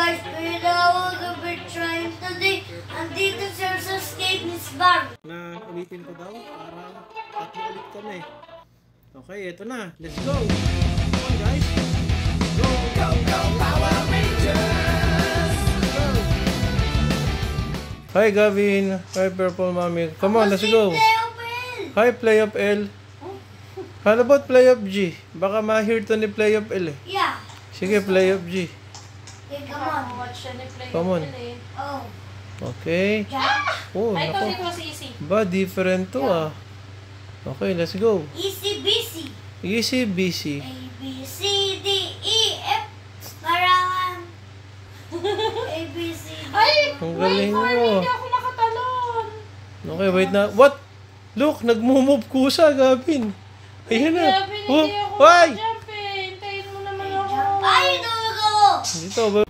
guys, we're going trying today. Andito sir sa skate Miss Bar. Na ulitin ko daw para tatlo ulit kami. Okay, ito na. Let's go. Come on guys. Go, go, go, Power Rangers! Go. Hi Gavin. Hi Purple Mommy. Come on, let's go. Hi Play of L. How about Play of G? Baka ma-hear to ni Play of L eh. Yeah. Sige, Play of G. Okay, come on. Come on. Oh. Okay. Oh, I thought nako. it was easy. Ba, different to ah. Okay, let's go. Easy busy. Easy busy. A, B, C, D, E, F. Marangan. A, B, C, D. Ay! Ang Wait galing for me! mo. Hindi ako nakatalon! Okay, wait na. What? Look, nagmo-move kusa, Gavin. Ayan na. Gavin, Oh, hindi ako why? nakajump eh. Hintayin mo naman ako. Ay, nalago. Dito ba?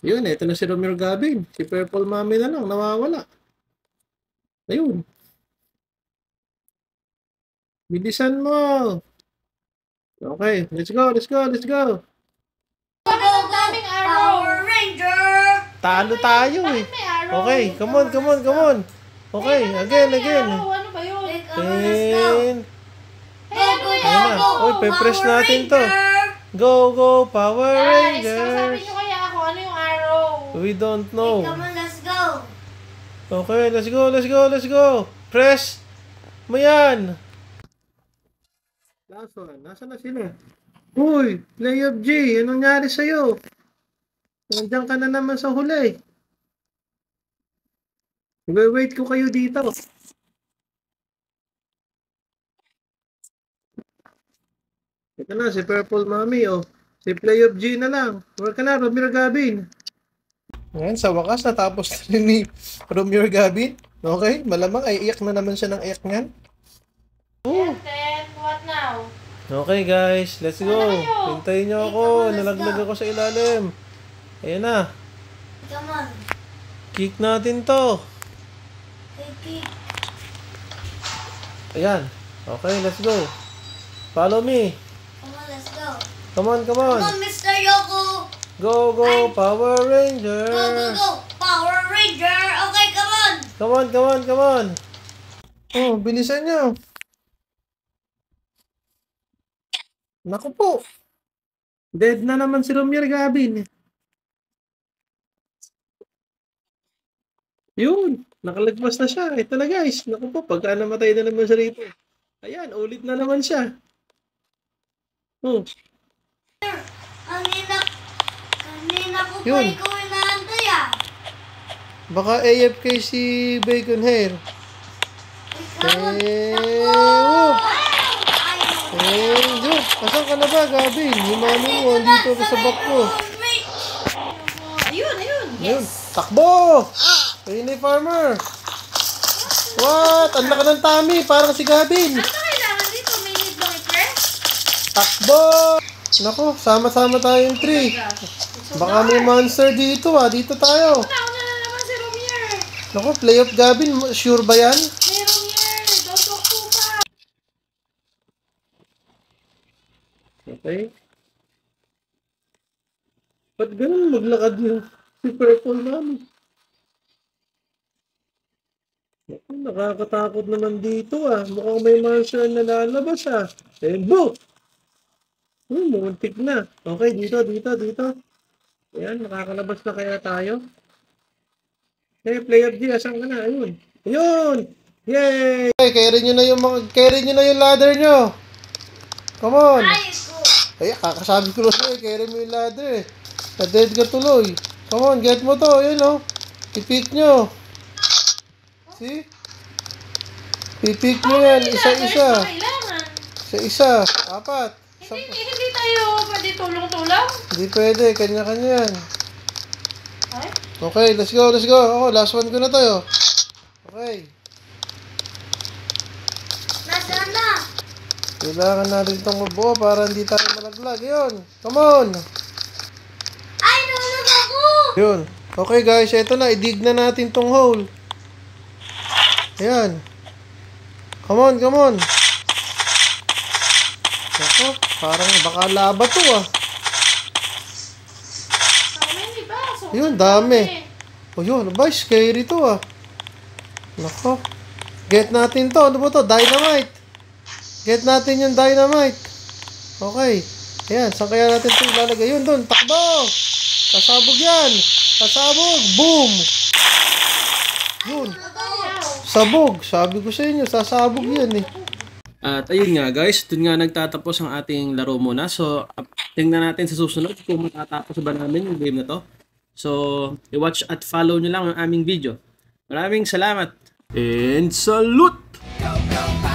Yun, ito na si Romeo Gavin. Si Purple Mommy na lang, nawawala. Ayun. Bilisan mo. Okay, let's go, let's go, let's go. Daming arrow! Power Ranger. Talo tayo eh. Bakit may arrow? Okay, come on, come on, come on. Okay, again, again. Arrow, ano ba yun? Okay, come on, let's go. And Hey, ano ba Ayan na. yun? Oy, pe-press Power natin to. Ranger. Go, go, Power Guys, kausapin Rangers. nyo kaya ako. Ano yung arrow? We don't Okay, know. come on, let's go. Okay, let's go, let's go, let's go. Press mo yan. Last one. Nasaan na sila? Uy, Play of G. Anong nangyari sa'yo? Nandiyan ka na naman sa huli. Wait ko kayo dito. Ito na, si Purple Mommy, oh. Si Play of G na lang. Wala ka na, Romeo Gavin. Ngayon, sa wakas, natapos na rin ni Romeo Gavin. Okay, malamang ay iyak na naman siya ng iyak niyan. And then, what now? Okay guys, let's go. Ano kayo? Hintayin niyo ako. Nalaglag ako sa ilalim. Ayan na. Come on. Kick natin to. Okay. Ayan. Okay, let's go. Follow me. Come on, let's go. Come on, come on. Come on, Mr. Yoko. Go, go, Power Ranger. Go, go, go. Power Ranger. Okay, come on. Come on, come on, come on. Oh, bilisan niyo. Naku po. Dead na naman si Romeo Gavin. Yun. Nakalagpas na siya. Ito na guys. Naku po. Pagka namatay na naman siya rito. Ayan. Ulit na naman siya. Oh. Kanina ko pa Yun. ikaw inaantay ah. Baka AFK si Bacon Hair. Ikaw, Whoop. Joke. Asan ka na ba, Gavin? Yung mami mo, andito ka sa back mo. Ayun, ayun. Ayun. Takbo! Ayun na farmer. What? Ang laki ng tummy. Parang si Gavin. Ano kailangan dito? May need bang i-press? Takbo! Naku, sama-sama tayong tree. Baka may monster dito ah. Dito tayo. Nauna na naman si Romier. Naku, play of Gavin. Sure ba yan? Hey, Romier. Don't talk too fast. Okay. Ba't ganun maglakad yung si Purple Mommy? Naku, nakakatakot naman dito ah. Mukhang may monster na lalabas ah. Boom! Muntik na. Okay, dito. Ayan, nakakalabas na kaya tayo. Hey, Play of G, asan ka na? Ayun. Ayun! Yay! Okay, carry nyo na yung ladder nyo. Come on! Ay, kakasabi ko lang carry mo yung ladder eh. Na-dead ka tuloy. Come on, get mo to. Ayun oh. Pipik nyo. See? Pipik nyo yan. Isa-isa. Kailangan. Isa-isa. Apat. Hindi tayo pwede tulong-tulong? Hindi pwede. Kanya-kanya yan. Ay? Okay, let's go, let's go. Oh, last one ko na tayo. Okay. Nasaan na? Kailangan natin itong mabuo para hindi tayo malaglag. Yun. Come on. Ay, nulog ako! Yun. Okay guys, eto na. I-dig na natin tong hole. Ayan. Come on, come on. Ako, parang baka laba to ah. Ayun, dami. O yun, ba, scary to ah. Nako. Get natin to. Ano ba to? Dynamite. Get natin yung dynamite. Okay. Ayan, saan kaya natin ito ilalagay? Yun, doon. Takbo! Sasabog yan. Sasabog. Boom! Yun. Sabog. Sabi ko sa inyo, sasabog yan eh. At ayun nga guys, dun nga nagtatapos ang ating laro muna. So, tingnan natin sa susunod kung matatapos ba namin yung game na to. So, i-watch at follow nyo lang ang aming video. Maraming salamat and salute! Go, go,